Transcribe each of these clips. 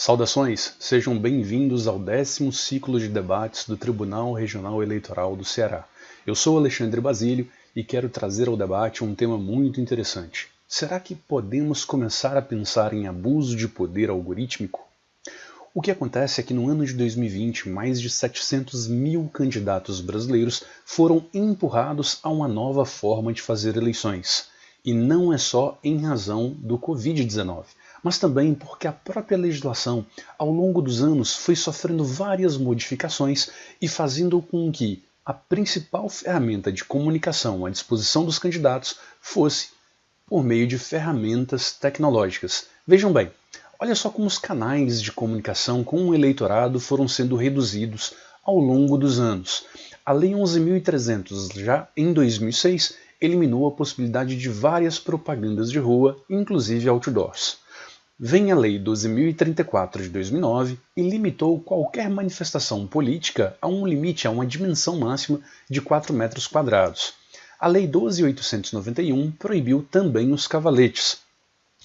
Saudações, sejam bem-vindos ao 10º ciclo de debates do Tribunal Regional Eleitoral do Ceará. Eu sou Alexandre Basílio e quero trazer ao debate um tema muito interessante. Será que podemos começar a pensar em abuso de poder algorítmico? O que acontece é que no ano de 2020, mais de 700 mil candidatos brasileiros foram empurrados a uma nova forma de fazer eleições. E não é só em razão do Covid-19, mas também porque a própria legislação, ao longo dos anos, foi sofrendo várias modificações e fazendo com que a principal ferramenta de comunicação à disposição dos candidatos fosse por meio de ferramentas tecnológicas. Vejam bem, olha só como os canais de comunicação com o eleitorado foram sendo reduzidos ao longo dos anos. A Lei 11.300, já em 2006, eliminou a possibilidade de várias propagandas de rua, inclusive outdoors. Vem a Lei 12.034 de 2009 e limitou qualquer manifestação política a um limite, a uma dimensão máxima de 4 metros quadrados. A Lei 12.891 proibiu também os cavaletes.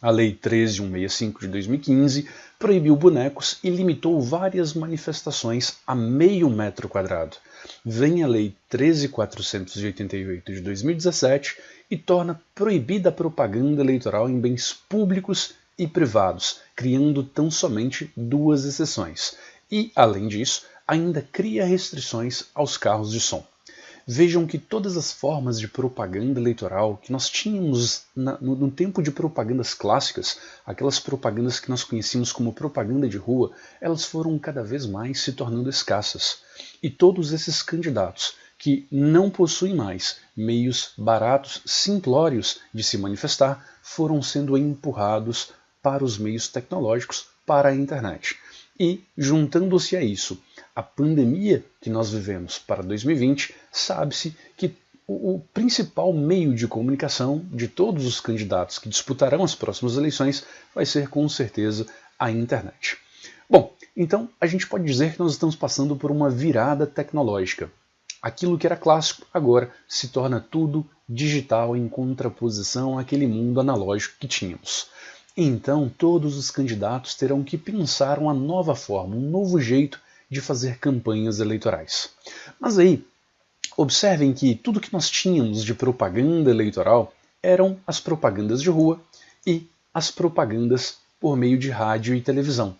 A Lei 13.165 de 2015 proibiu bonecos e limitou várias manifestações a meio metro quadrado. Vem a Lei 13.488 de 2017 e torna proibida a propaganda eleitoral em bens públicos e privados, criando tão somente 2 exceções. E, além disso, ainda cria restrições aos carros de som. Vejam que todas as formas de propaganda eleitoral que nós tínhamos no tempo de propagandas clássicas, aquelas propagandas que nós conhecíamos como propaganda de rua, elas foram cada vez mais se tornando escassas. E todos esses candidatos que não possuem mais meios baratos, simplórios de se manifestar, foram sendo empurrados para os meios tecnológicos, para a internet. E, juntando-se a isso, a pandemia que nós vivemos para 2020, sabe-se que o principal meio de comunicação de todos os candidatos que disputarão as próximas eleições vai ser, com certeza, a internet. Bom, então a gente pode dizer que nós estamos passando por uma virada tecnológica. Aquilo que era clássico agora se torna tudo digital em contraposição àquele mundo analógico que tínhamos. Então todos os candidatos terão que pensar uma nova forma, um novo jeito de fazer campanhas eleitorais. Mas aí, observem que tudo que nós tínhamos de propaganda eleitoral eram as propagandas de rua e as propagandas por meio de rádio e televisão.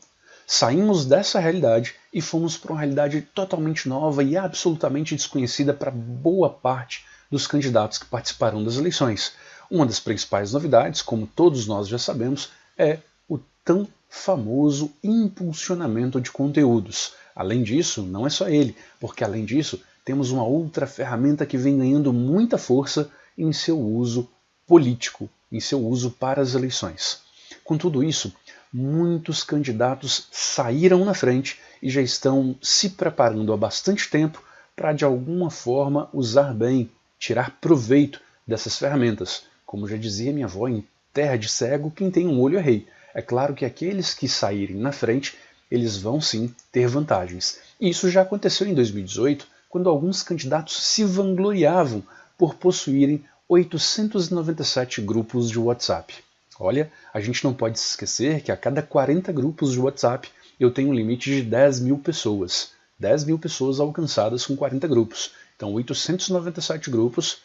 Saímos dessa realidade e fomos para uma realidade totalmente nova e absolutamente desconhecida para boa parte dos candidatos que participarão das eleições. Uma das principais novidades, como todos nós já sabemos, é o tão famoso impulsionamento de conteúdos. Além disso, não é só ele, porque além disso, temos uma outra ferramenta que vem ganhando muita força em seu uso político, em seu uso para as eleições. Com tudo isso, muitos candidatos saíram na frente e já estão se preparando há bastante tempo para, de alguma forma, usar bem, tirar proveito dessas ferramentas. Como já dizia minha avó, em terra de cego, quem tem um olho é rei. É claro que aqueles que saírem na frente, eles vão sim ter vantagens. E isso já aconteceu em 2018, quando alguns candidatos se vangloriavam por possuírem 897 grupos de WhatsApp. Olha, a gente não pode se esquecer que a cada 40 grupos de WhatsApp eu tenho um limite de 10 mil pessoas. 10 mil pessoas alcançadas com 40 grupos. Então 897 grupos,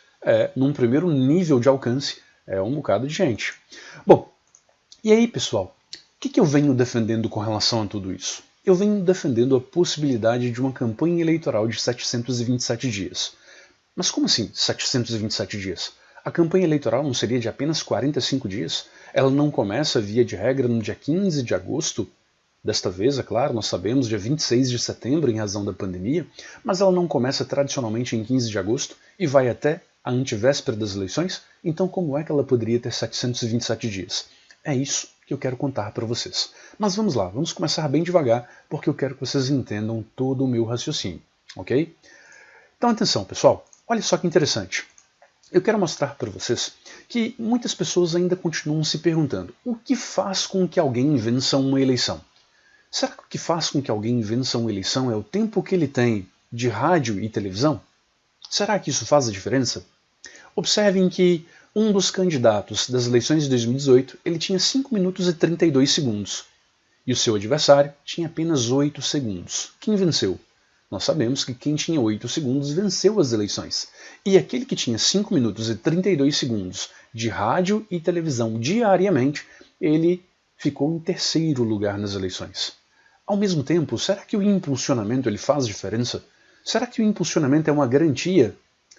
num primeiro nível de alcance, é um bocado de gente. Bom, e aí pessoal, o que eu venho defendendo com relação a tudo isso? Eu venho defendendo a possibilidade de uma campanha eleitoral de 727 dias. Mas como assim 727 dias? A campanha eleitoral não seria de apenas 45 dias? Ela não começa, via de regra, no dia 15 de agosto? Desta vez, é claro, nós sabemos, dia 26 de setembro, em razão da pandemia, mas ela não começa tradicionalmente em 15 de agosto e vai até a antevéspera das eleições? Então como é que ela poderia ter 727 dias? É isso que eu quero contar para vocês. Mas vamos lá, vamos começar bem devagar, porque eu quero que vocês entendam todo o meu raciocínio, ok? Então atenção, pessoal, olha só que interessante. Eu quero mostrar para vocês que muitas pessoas ainda continuam se perguntando: o que faz com que alguém vença uma eleição? Será que o que faz com que alguém vença uma eleição é o tempo que ele tem de rádio e televisão? Será que isso faz a diferença? Observem que um dos candidatos das eleições de 2018, ele tinha 5 minutos e 32 segundos. e o seu adversário tinha apenas 8 segundos. Quem venceu? Nós sabemos que quem tinha 8 segundos venceu as eleições. E aquele que tinha 5 minutos e 32 segundos de rádio e televisão diariamente, ele ficou em terceiro lugar nas eleições. Ao mesmo tempo, será que o impulsionamento ele faz diferença? Será que o impulsionamento é uma garantia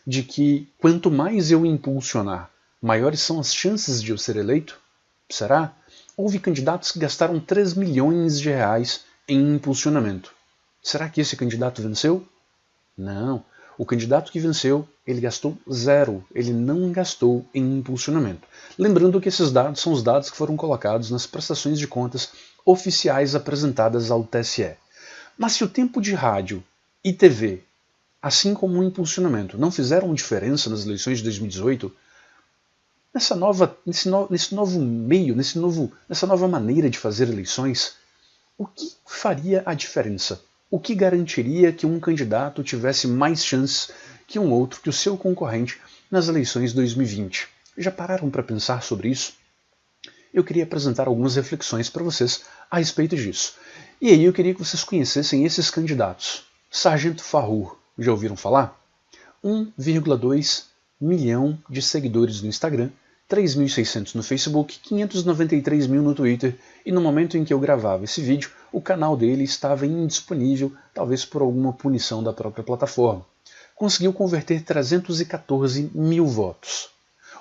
de que quanto mais eu impulsionar, maiores são as chances de eu ser eleito? Será? Houve candidatos que gastaram 3 milhões de reais em impulsionamento. Será que esse candidato venceu? Não. O candidato que venceu, ele gastou 0. Ele não gastou em impulsionamento. Lembrando que esses dados são os dados que foram colocados nas prestações de contas oficiais apresentadas ao TSE. Mas se o tempo de rádio e TV, assim como o impulsionamento, não fizeram diferença nas eleições de 2018, nesse novo meio, nessa nova maneira de fazer eleições, o que faria a diferença? O que garantiria que um candidato tivesse mais chances que um outro, que o seu concorrente, nas eleições de 2020? Já pararam para pensar sobre isso? Eu queria apresentar algumas reflexões para vocês a respeito disso. E aí eu queria que vocês conhecessem esses candidatos. Sargento Farrur, já ouviram falar? 1,2 milhão de seguidores no Instagram, 3.600 no Facebook, 593 mil no Twitter, e no momento em que eu gravava esse vídeo, o canal dele estava indisponível, talvez por alguma punição da própria plataforma. Conseguiu converter 314 mil votos.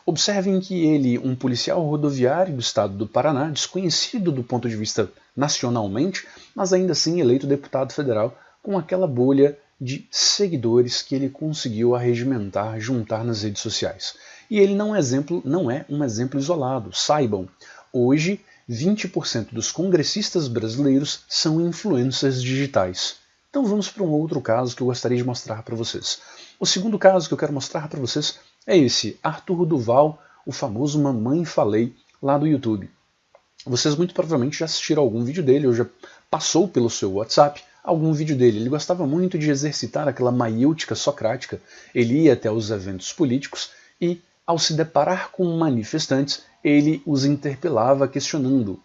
Observem que ele, um policial rodoviário do estado do Paraná, desconhecido do ponto de vista nacionalmente, mas ainda assim eleito deputado federal, com aquela bolha de seguidores que ele conseguiu arregimentar, juntar nas redes sociais. E ele não é um exemplo isolado. Saibam, hoje 20% dos congressistas brasileiros são influencers digitais. Então vamos para um outro caso que eu gostaria de mostrar para vocês. O segundo caso que eu quero mostrar para vocês é esse, Arthur Duval, o famoso Mamãe Falei, lá do YouTube. Vocês muito provavelmente já assistiram algum vídeo dele, ou já passou pelo seu WhatsApp algum vídeo dele. Ele gostava muito de exercitar aquela maiêutica socrática. Ele ia até os eventos políticos e, ao se deparar com manifestantes, ele os interpelava questionando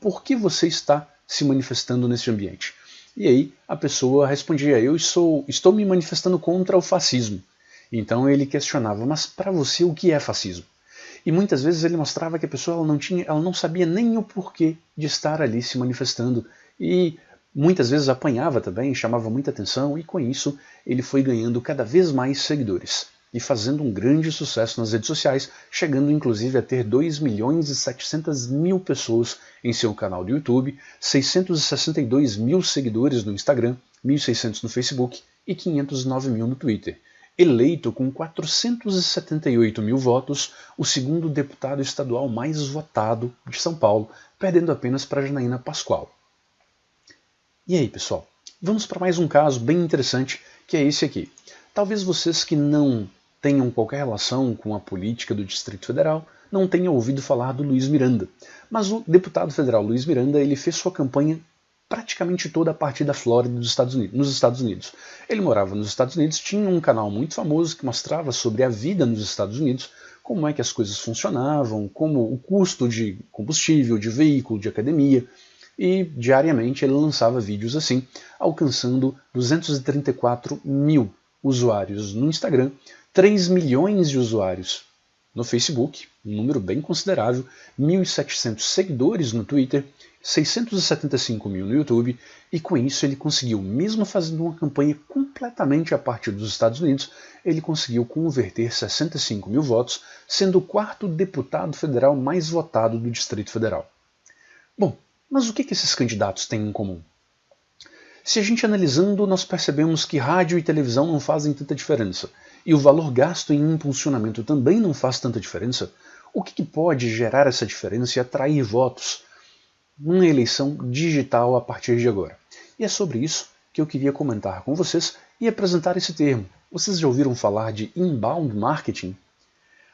por que você está se manifestando nesse ambiente? E aí a pessoa respondia, eu estou me manifestando contra o fascismo. Então ele questionava, mas para você o que é fascismo? E muitas vezes ele mostrava que a pessoa ela não sabia nem o porquê de estar ali se manifestando. E muitas vezes apanhava também, chamava muita atenção, e com isso ele foi ganhando cada vez mais seguidores e fazendo um grande sucesso nas redes sociais, chegando inclusive a ter 2.700.000 pessoas em seu canal do YouTube, 662 mil seguidores no Instagram, 1.600 no Facebook e 509 mil no Twitter. Eleito com 478 mil votos, o segundo deputado estadual mais votado de São Paulo, perdendo apenas para Janaína Pascoal. E aí, pessoal, vamos para mais um caso bem interessante, que é esse aqui. Talvez vocês que não tenham qualquer relação com a política do Distrito Federal não tenham ouvido falar do Luiz Miranda. Mas o deputado federal Luiz Miranda ele fez sua campanha praticamente toda a partir da Flórida nos Estados Unidos. Ele morava nos Estados Unidos, tinha um canal muito famoso que mostrava sobre a vida nos Estados Unidos, como é que as coisas funcionavam, como o custo de combustível, de veículo, de academia, e diariamente ele lançava vídeos assim, alcançando 234 mil usuários no Instagram, 3 milhões de usuários no Facebook, um número bem considerável, 1.700 seguidores no Twitter, 675 mil no YouTube, e com isso ele conseguiu, mesmo fazendo uma campanha completamente a partir dos Estados Unidos, ele conseguiu converter 65 mil votos, sendo o quarto deputado federal mais votado do Distrito Federal. Bom, mas o que esses candidatos têm em comum? Se a gente analisando, nós percebemos que rádio e televisão não fazem tanta diferença, e o valor gasto em impulsionamento também não faz tanta diferença, o que pode gerar essa diferença e atrair votos numa eleição digital a partir de agora? E é sobre isso que eu queria comentar com vocês e apresentar esse termo. Vocês já ouviram falar de inbound marketing?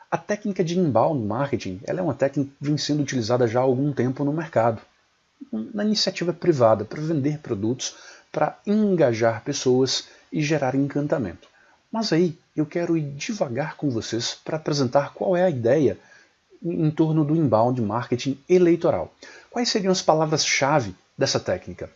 A técnica de inbound marketing ela é uma técnica que vem sendo utilizada já há algum tempo no mercado, na iniciativa privada, para vender produtos, para engajar pessoas e gerar encantamento. Mas aí eu quero ir devagar com vocês para apresentar qual é a ideia em torno do inbound marketing eleitoral. Quais seriam as palavras-chave dessa técnica?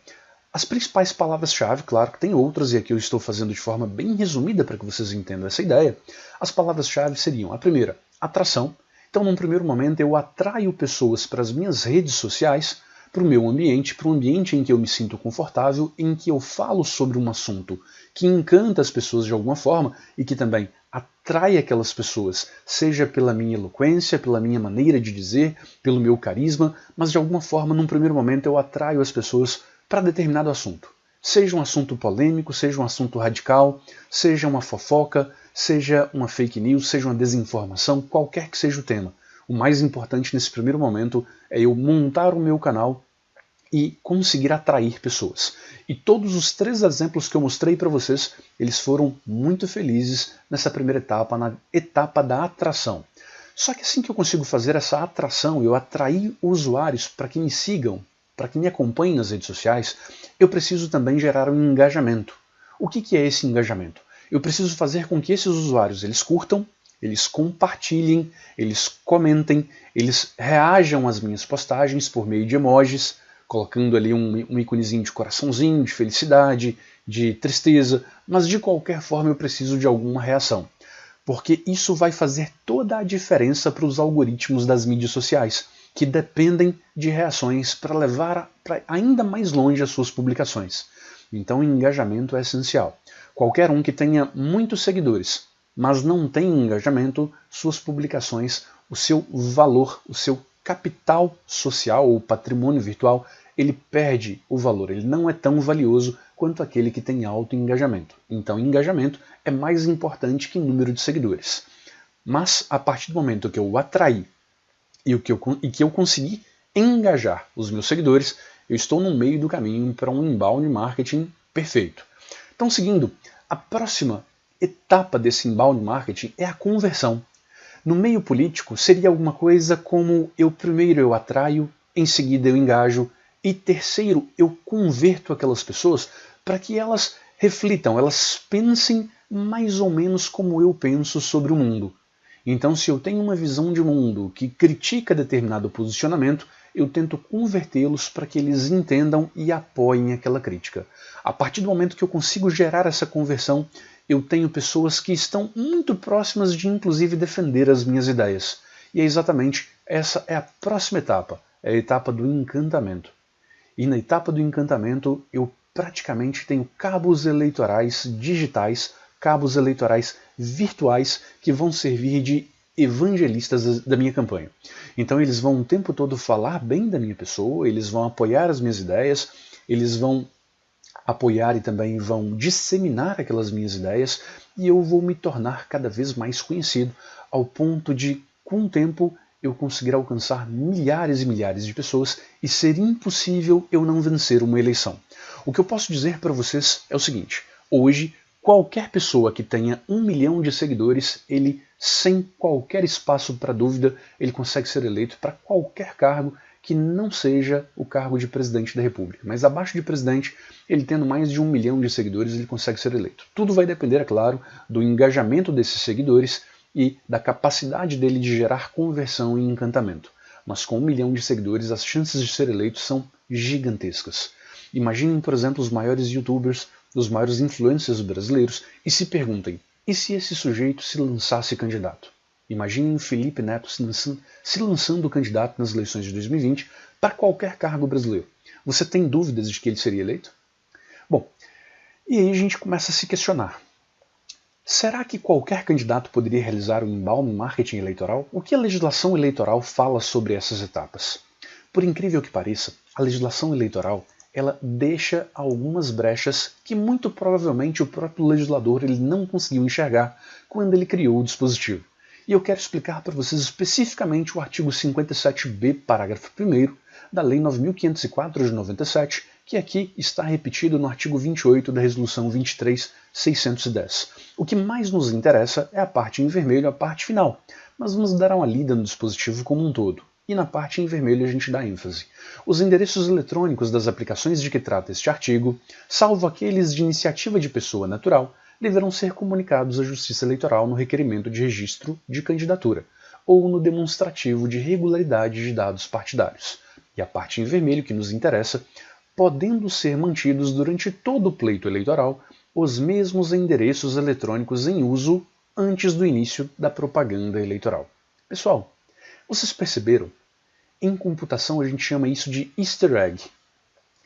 As principais palavras-chave, claro que tem outras, e aqui eu estou fazendo de forma bem resumida para que vocês entendam essa ideia. As palavras-chave seriam, a primeira, atração. Então, num primeiro momento, eu atraio pessoas para as minhas redes sociais, para o meu ambiente, para um ambiente em que eu me sinto confortável, em que eu falo sobre um assunto que encanta as pessoas de alguma forma e que também atrai aquelas pessoas, seja pela minha eloquência, pela minha maneira de dizer, pelo meu carisma, mas de alguma forma, num primeiro momento, eu atraio as pessoas para determinado assunto. Seja um assunto polêmico, seja um assunto radical, seja uma fofoca, seja uma fake news, seja uma desinformação, qualquer que seja o tema. O mais importante nesse primeiro momento é eu montar o meu canal e conseguir atrair pessoas. E todos os 3 exemplos que eu mostrei para vocês, eles foram muito felizes nessa primeira etapa, na etapa da atração. Só que assim que eu consigo fazer essa atração, eu atrair usuários para que me sigam, para que me acompanhem nas redes sociais, eu preciso também gerar um engajamento. O que é esse engajamento? Eu preciso fazer com que esses usuários eles curtam, eles compartilhem, eles comentem, eles reajam às minhas postagens por meio de emojis, colocando ali um íconezinho de coraçãozinho, de felicidade, de tristeza, mas de qualquer forma eu preciso de alguma reação. Porque isso vai fazer toda a diferença para os algoritmos das mídias sociais, que dependem de reações para levar ainda mais longe as suas publicações. Então, engajamento é essencial. Qualquer um que tenha muitos seguidores, mas não tem engajamento, suas publicações, o seu valor, o seu capital social ou patrimônio virtual, ele perde o valor, ele não é tão valioso quanto aquele que tem alto engajamento. Então, engajamento é mais importante que número de seguidores. Mas, a partir do momento que eu atrair e que eu consegui engajar os meus seguidores, eu estou no meio do caminho para um inbound marketing perfeito. Então, seguindo, a próxima etapa desse inbound marketing é a conversão. No meio político, seria alguma coisa como primeiro eu atraio, em seguida eu engajo, e terceiro, eu converto aquelas pessoas para que elas reflitam, elas pensem mais ou menos como eu penso sobre o mundo. Então, se eu tenho uma visão de mundo que critica determinado posicionamento, eu tento convertê-los para que eles entendam e apoiem aquela crítica. A partir do momento que eu consigo gerar essa conversão, eu tenho pessoas que estão muito próximas de, inclusive, defender as minhas ideias. E é exatamente essa é a próxima etapa, é a etapa do encantamento. E na etapa do encantamento, eu praticamente tenho cabos eleitorais digitais, cabos eleitorais virtuais que vão servir de evangelistas da minha campanha. Então eles vão o tempo todo falar bem da minha pessoa, eles vão apoiar as minhas ideias, eles vão apoiar e também vão disseminar aquelas minhas ideias e eu vou me tornar cada vez mais conhecido ao ponto de, com o tempo, eu conseguir alcançar milhares e milhares de pessoas e ser impossível eu não vencer uma eleição. O que eu posso dizer para vocês é o seguinte: hoje, qualquer pessoa que tenha 1 milhão de seguidores, ele, sem qualquer espaço para dúvida, ele consegue ser eleito para qualquer cargo que não seja o cargo de presidente da República. Mas abaixo de presidente, ele tendo mais de 1 milhão de seguidores, ele consegue ser eleito. Tudo vai depender, é claro, do engajamento desses seguidores e da capacidade dele de gerar conversão e encantamento. Mas com 1 milhão de seguidores, as chances de ser eleito são gigantescas. Imaginem, por exemplo, os maiores youtubers, os maiores influencers brasileiros e se perguntem, e se esse sujeito se lançasse candidato? Imaginem Felipe Neto se lançando candidato nas eleições de 2020 para qualquer cargo brasileiro. Você tem dúvidas de que ele seria eleito? Bom, e aí a gente começa a se questionar. Será que qualquer candidato poderia realizar um inbound marketing eleitoral? O que a legislação eleitoral fala sobre essas etapas? Por incrível que pareça, a legislação eleitoral ela deixa algumas brechas que muito provavelmente o próprio legislador ele não conseguiu enxergar quando ele criou o dispositivo. E eu quero explicar para vocês especificamente o artigo 57b, parágrafo 1º, da Lei 9.504 de 97, que aqui está repetido no artigo 28 da Resolução 23.610. O que mais nos interessa é a parte em vermelho, a parte final, mas vamos dar uma lida no dispositivo como um todo. E na parte em vermelho a gente dá ênfase. Os endereços eletrônicos das aplicações de que trata este artigo, salvo aqueles de iniciativa de pessoa natural, deverão ser comunicados à Justiça Eleitoral no requerimento de registro de candidatura. ou no demonstrativo de regularidade de dados partidários. E a parte em vermelho, que nos interessa, podendo ser mantidos durante todo o pleito eleitoral os mesmos endereços eletrônicos em uso antes do início da propaganda eleitoral. Pessoal, vocês perceberam? Em computação a gente chama isso de easter egg.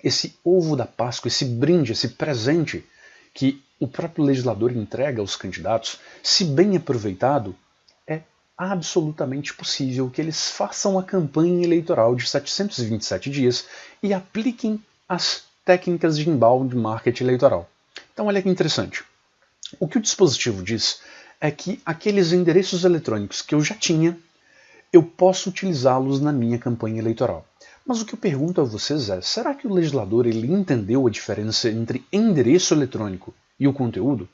Esse ovo da Páscoa, esse brinde, esse presente que o próprio legislador entrega aos candidatos, se bem aproveitado, é absolutamente possível que eles façam a campanha eleitoral de 727 dias e apliquem as técnicas de inbound marketing eleitoral. Então olha que interessante. O que o dispositivo diz é que aqueles endereços eletrônicos que eu já tinha, eu posso utilizá-los na minha campanha eleitoral. Mas o que eu pergunto a vocês é, será que o legislador ele entendeu a diferença entre endereço eletrônico e o conteúdo?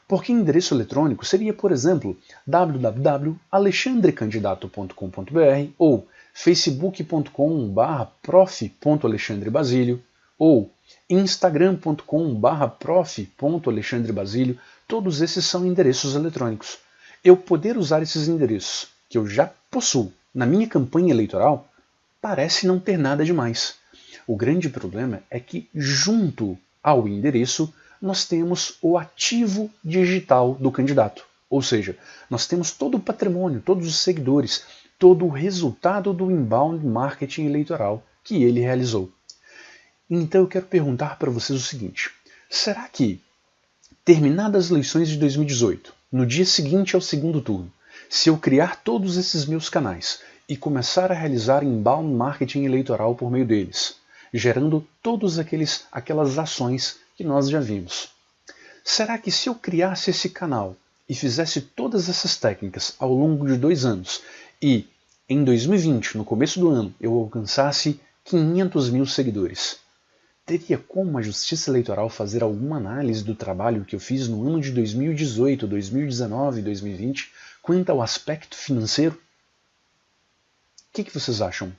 Porque endereço eletrônico seria, por exemplo, www.alexandrecandidato.com.br ou facebook.com/prof.alexandrebasilio ou instagram.com/prof.alexandrebasilio. Todos esses são endereços eletrônicos. Eu poder usar esses endereços que eu já possuo na minha campanha eleitoral parece não ter nada demais. O grande problema é que, junto ao endereço, nós temos o ativo digital do candidato. Ou seja, nós temos todo o patrimônio, todos os seguidores, todo o resultado do inbound marketing eleitoral que ele realizou. Então eu quero perguntar para vocês o seguinte: será que, terminadas as eleições de 2018, no dia seguinte ao segundo turno, se eu criar todos esses meus canais e começar a realizar inbound marketing eleitoral por meio deles, gerando todas aquelas ações que nós já vimos, será que se eu criasse esse canal e fizesse todas essas técnicas ao longo de 2 anos e em 2020, no começo do ano, eu alcançasse 500 mil seguidores, teria como a Justiça Eleitoral fazer alguma análise do trabalho que eu fiz no ano de 2018, 2019 e 2020 quanto ao aspecto financeiro? O que vocês acham?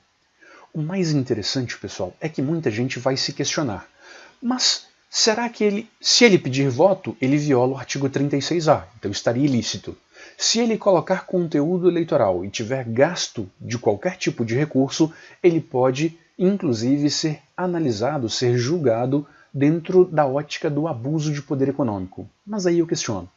O mais interessante, pessoal, é que muita gente vai se questionar. Mas será que se ele pedir voto, ele viola o artigo 36A, então estaria ilícito. Se ele colocar conteúdo eleitoral e tiver gasto de qualquer tipo de recurso, ele pode, inclusive, ser analisado, ser julgado dentro da ótica do abuso de poder econômico. Mas aí eu questiono.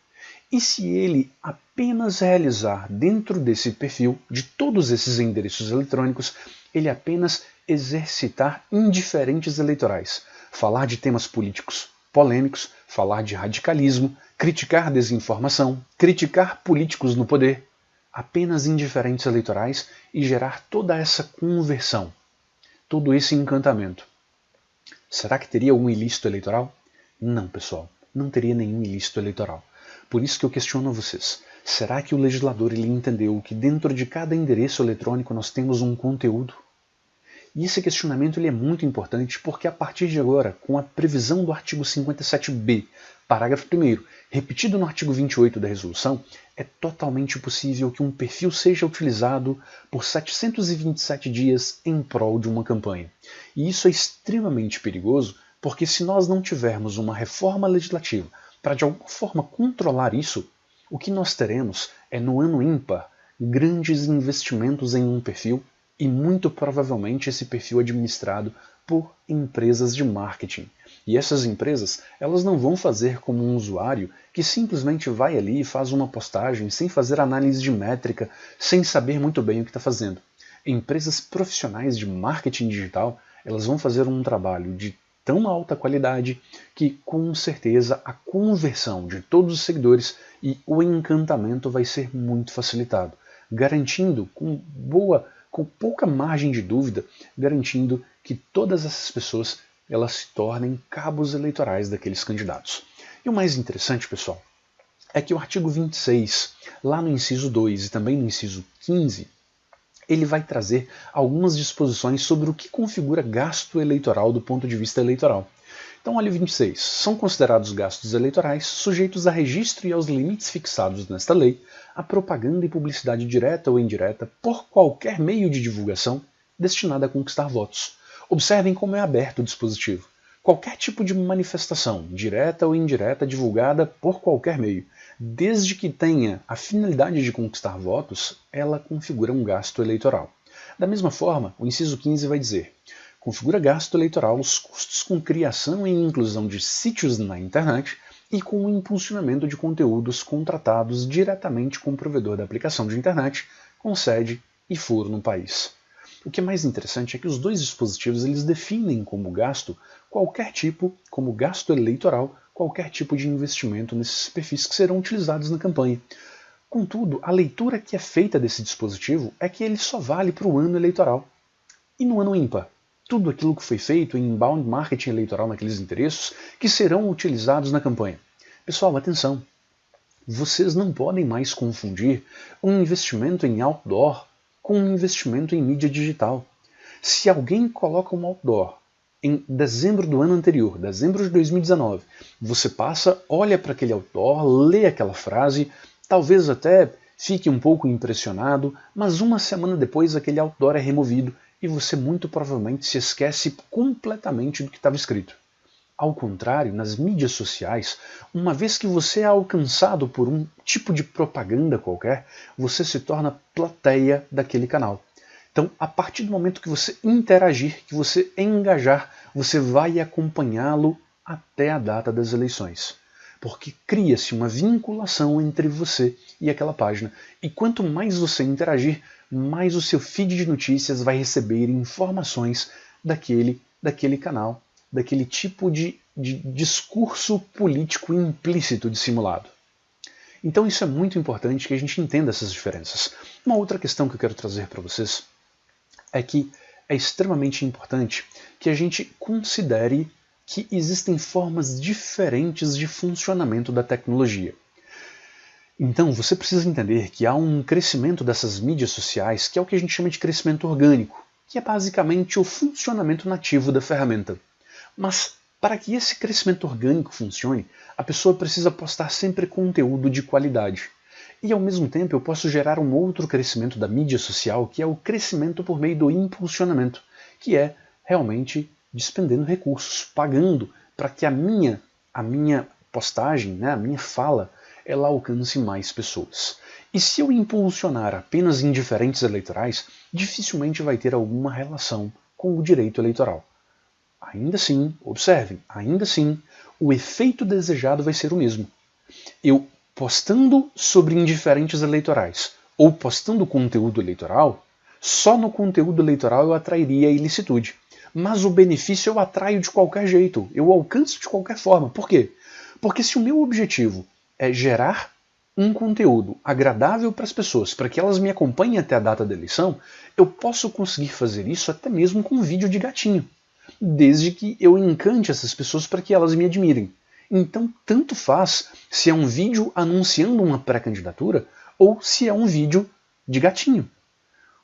E se ele apenas realizar dentro desse perfil, de todos esses endereços eletrônicos, ele apenas exercitar indiferentes eleitorais, falar de temas políticos polêmicos, falar de radicalismo, criticar desinformação, criticar políticos no poder, apenas indiferentes eleitorais e gerar toda essa conversão, todo esse encantamento? Será que teria algum ilícito eleitoral? Não, pessoal, não teria nenhum ilícito eleitoral. Por isso que eu questiono vocês. Será que o legislador ele entendeu que dentro de cada endereço eletrônico nós temos um conteúdo? E esse questionamento ele é muito importante porque a partir de agora, com a previsão do artigo 57b, parágrafo 1º, repetido no artigo 28 da resolução, é totalmente possível que um perfil seja utilizado por 727 dias em prol de uma campanha. E isso é extremamente perigoso porque se nós não tivermos uma reforma legislativa para de alguma forma controlar isso, o que nós teremos é no ano ímpar grandes investimentos em um perfil e muito provavelmente esse perfil administrado por empresas de marketing. E essas empresas, elas não vão fazer como um usuário que simplesmente vai ali e faz uma postagem sem fazer análise de métrica, sem saber muito bem o que está fazendo. Empresas profissionais de marketing digital, elas vão fazer um trabalho de tão alta qualidade que com certeza a conversão de todos os seguidores e o encantamento vai ser muito facilitado, garantindo com pouca margem de dúvida, garantindo que todas essas pessoas elas se tornem cabos eleitorais daqueles candidatos. E o mais interessante, pessoal, é que o artigo 26, lá no inciso 2 e também no inciso 15, ele vai trazer algumas disposições sobre o que configura gasto eleitoral do ponto de vista eleitoral. Então, olha o 26. São considerados gastos eleitorais sujeitos a registro e aos limites fixados nesta lei, a propaganda e publicidade direta ou indireta por qualquer meio de divulgação destinada a conquistar votos. Observem como é aberto o dispositivo. qualquer tipo de manifestação, direta ou indireta, divulgada por qualquer meio, desde que tenha a finalidade de conquistar votos, ela configura um gasto eleitoral. Da mesma forma, o inciso 15 vai dizer: configura gasto eleitoral os custos com criação e inclusão de sítios na internet e com o impulsionamento de conteúdos contratados diretamente com o provedor da aplicação de internet, com sede e foro no país. O que é mais interessante é que os dois dispositivos eles definem como gasto qualquer tipo, como gasto eleitoral, qualquer tipo de investimento nesses perfis que serão utilizados na campanha. Contudo, a leitura que é feita desse dispositivo é que ele só vale para o ano eleitoral. E no ano ímpar? Tudo aquilo que foi feito em inbound marketing eleitoral naqueles endereços que serão utilizados na campanha. Pessoal, atenção! Vocês não podem mais confundir um investimento em outdoor com um investimento em mídia digital. Se alguém coloca um outdoor em dezembro do ano anterior, dezembro de 2019, você passa, olha para aquele outdoor, lê aquela frase, talvez até fique um pouco impressionado, mas uma semana depois aquele outdoor é removido e você muito provavelmente se esquece completamente do que estava escrito. Ao contrário, nas mídias sociais, uma vez que você é alcançado por um tipo de propaganda qualquer, você se torna plateia daquele canal. Então, a partir do momento que você interagir, que você engajar, você vai acompanhá-lo até a data das eleições. Porque cria-se uma vinculação entre você e aquela página. E quanto mais você interagir, mais o seu feed de notícias vai receber informações daquele canal, daquele tipo de discurso político implícito dissimulado. Então isso é muito importante que a gente entenda essas diferenças. Uma outra questão que eu quero trazer para vocês é que é extremamente importante que a gente considere que existem formas diferentes de funcionamento da tecnologia. Então você precisa entender que há um crescimento dessas mídias sociais que é o que a gente chama de crescimento orgânico, que é basicamente o funcionamento nativo da ferramenta. Mas para que esse crescimento orgânico funcione, a pessoa precisa postar sempre conteúdo de qualidade. E ao mesmo tempo eu posso gerar um outro crescimento da mídia social, que é o crescimento por meio do impulsionamento, que é realmente despendendo recursos, pagando para que a minha postagem, né, a minha fala, ela alcance mais pessoas. E se eu impulsionar apenas indiferentes eleitorais, dificilmente vai ter alguma relação com o direito eleitoral. Ainda assim, observem, ainda assim, o efeito desejado vai ser o mesmo. Eu postando sobre indiferentes eleitorais ou postando conteúdo eleitoral, só no conteúdo eleitoral eu atrairia a ilicitude. Mas o benefício eu atraio de qualquer jeito, eu alcanço de qualquer forma. Por quê? Porque se o meu objetivo é gerar um conteúdo agradável para as pessoas, para que elas me acompanhem até a data da eleição, eu posso conseguir fazer isso até mesmo com um vídeo de gatinho, desde que eu encante essas pessoas para que elas me admirem. Então, tanto faz se é um vídeo anunciando uma pré-candidatura ou se é um vídeo de gatinho.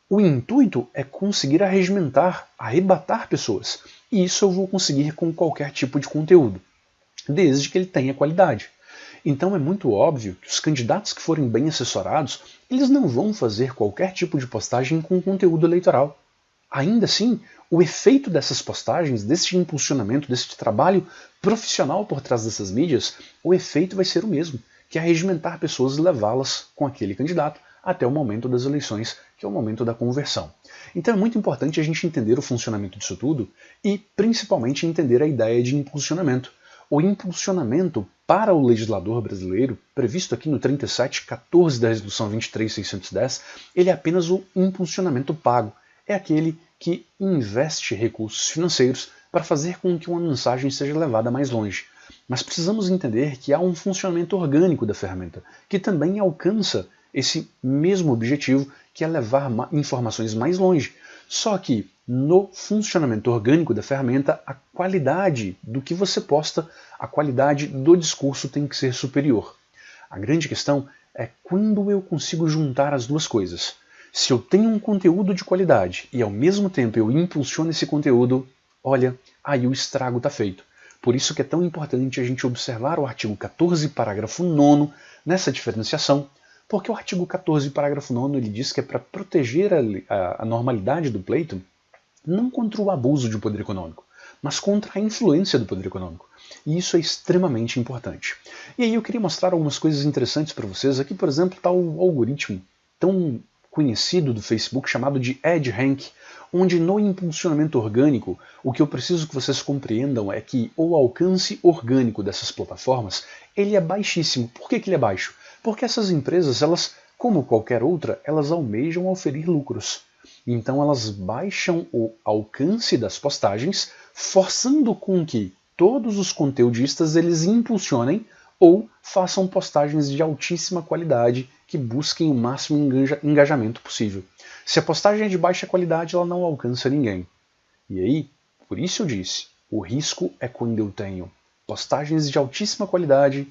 O intuito é conseguir arregimentar, arrebatar pessoas. E isso eu vou conseguir com qualquer tipo de conteúdo, desde que ele tenha qualidade. Então é muito óbvio que os candidatos que forem bem assessorados, eles não vão fazer qualquer tipo de postagem com conteúdo eleitoral. Ainda assim, o efeito dessas postagens, desse impulsionamento, desse trabalho profissional por trás dessas mídias, o efeito vai ser o mesmo, que é regimentar pessoas e levá-las com aquele candidato até o momento das eleições, que é o momento da conversão. Então é muito importante a gente entender o funcionamento disso tudo e, principalmente, entender a ideia de impulsionamento. O impulsionamento para o legislador brasileiro, previsto aqui no 37.14 da Resolução 23.610, ele é apenas o impulsionamento pago. É aquele que investe recursos financeiros para fazer com que uma mensagem seja levada mais longe. Mas precisamos entender que há um funcionamento orgânico da ferramenta, que também alcança esse mesmo objetivo, que é levar informações mais longe. Só que no funcionamento orgânico da ferramenta, a qualidade do que você posta, a qualidade do discurso tem que ser superior. A grande questão é quando eu consigo juntar as duas coisas. Se eu tenho um conteúdo de qualidade e ao mesmo tempo eu impulsiono esse conteúdo, olha, aí o estrago está feito. Por isso que é tão importante a gente observar o artigo 14, parágrafo 9 nessa diferenciação, porque o artigo 14, parágrafo 9 ele diz que é para proteger a normalidade do pleito, não contra o abuso de poder econômico, mas contra a influência do poder econômico. E isso é extremamente importante. E aí eu queria mostrar algumas coisas interessantes para vocês. Aqui, por exemplo, está o algoritmo tão conhecido do Facebook chamado de EdgeRank, onde no impulsionamento orgânico, o que eu preciso que vocês compreendam é que o alcance orgânico dessas plataformas ele é baixíssimo. Por que ele é baixo? Porque essas empresas, elas, como qualquer outra, elas almejam oferir lucros. Então elas baixam o alcance das postagens, forçando com que todos os conteudistas eles impulsionem ou façam postagens de altíssima qualidade que busquem o máximo engajamento possível. Se a postagem é de baixa qualidade, ela não alcança ninguém. E aí, por isso eu disse, o risco é quando eu tenho postagens de altíssima qualidade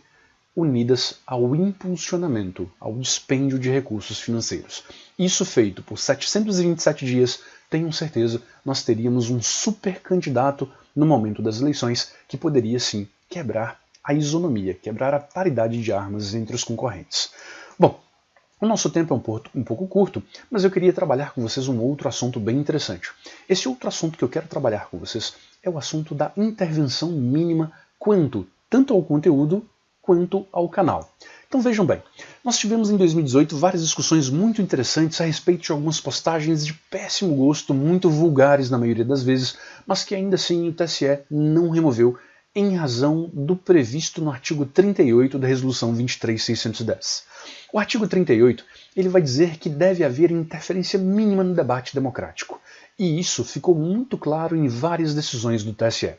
unidas ao impulsionamento, ao dispêndio de recursos financeiros. Isso feito por 727 dias, tenho certeza nós teríamos um super candidato no momento das eleições que poderia sim quebrar a isonomia, quebrar a paridade de armas entre os concorrentes. Bom, o nosso tempo é um pouco curto, mas eu queria trabalhar com vocês um outro assunto bem interessante. Esse outro assunto que eu quero trabalhar com vocês é o assunto da intervenção mínima tanto ao conteúdo quanto ao canal. Então vejam bem, nós tivemos em 2018 várias discussões muito interessantes a respeito de algumas postagens de péssimo gosto, muito vulgares na maioria das vezes, mas que ainda assim o TSE não removeu em razão do previsto no artigo 38 da Resolução 23.610. O artigo 38 ele vai dizer que deve haver interferência mínima no debate democrático, e isso ficou muito claro em várias decisões do TSE.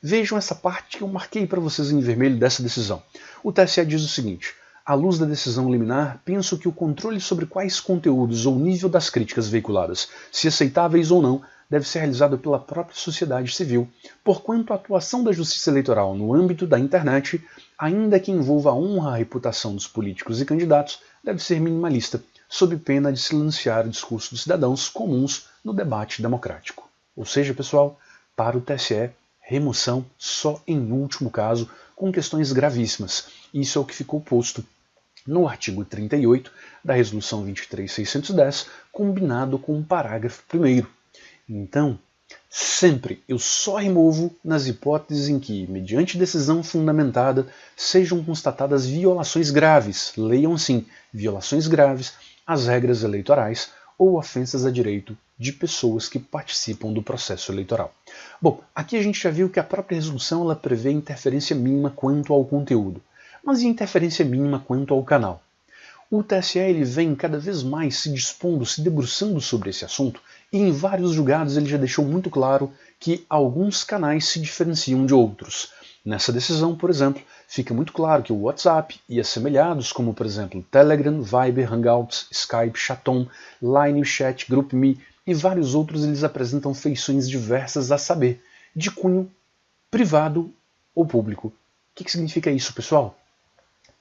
Vejam essa parte que eu marquei para vocês em vermelho dessa decisão. O TSE diz o seguinte: à luz da decisão liminar, penso que o controle sobre quais conteúdos ou nível das críticas veiculadas, se aceitáveis ou não, deve ser realizado pela própria sociedade civil, porquanto a atuação da justiça eleitoral no âmbito da internet, ainda que envolva a honra à reputação dos políticos e candidatos, deve ser minimalista, sob pena de silenciar o discurso dos cidadãos comuns no debate democrático. Ou seja, pessoal, para o TSE, remoção só em último caso, com questões gravíssimas. Isso é o que ficou posto no artigo 38 da Resolução 23.610, combinado com o parágrafo 1º. Então, sempre eu só removo nas hipóteses em que, mediante decisão fundamentada, sejam constatadas violações graves, leiam assim, violações graves às regras eleitorais ou ofensas a direito de pessoas que participam do processo eleitoral. Bom, aqui a gente já viu que a própria resolução ela prevê interferência mínima quanto ao conteúdo, mas e interferência mínima quanto ao canal? O TSE ele vem cada vez mais se dispondo, se debruçando sobre esse assunto, e em vários julgados ele já deixou muito claro que alguns canais se diferenciam de outros. Nessa decisão, por exemplo, fica muito claro que o WhatsApp e assemelhados, como por exemplo Telegram, Viber, Hangouts, Skype, Chaton, Line Chat, GroupMe e vários outros, eles apresentam feições diversas a saber, de cunho privado ou público. O que significa isso, pessoal?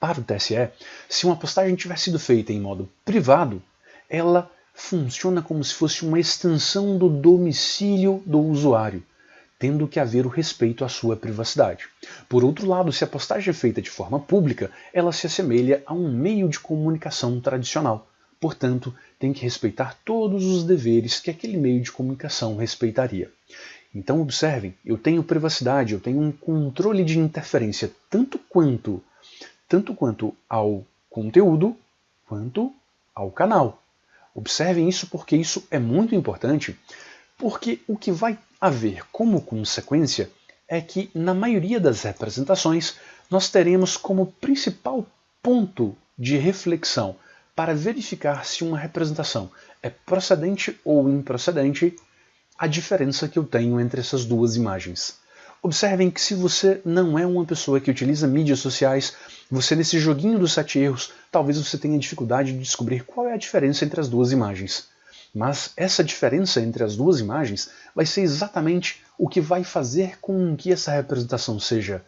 Para o TSE, se uma postagem tiver sido feita em modo privado, ela funciona como se fosse uma extensão do domicílio do usuário, tendo que haver o respeito à sua privacidade. Por outro lado, se a postagem é feita de forma pública, ela se assemelha a um meio de comunicação tradicional. Portanto, tem que respeitar todos os deveres que aquele meio de comunicação respeitaria. Então observem, eu tenho privacidade, eu tenho um controle de interferência tanto quanto ao conteúdo, quanto ao canal. Observem isso porque isso é muito importante, porque o que vai haver como consequência é que, na maioria das representações, nós teremos como principal ponto de reflexão para verificar se uma representação é procedente ou improcedente, a diferença que eu tenho entre essas duas imagens. Observem que se você não é uma pessoa que utiliza mídias sociais, você nesse joguinho dos 7 erros, talvez você tenha dificuldade de descobrir qual é a diferença entre as duas imagens. Mas essa diferença entre as duas imagens vai ser exatamente o que vai fazer com que essa representação seja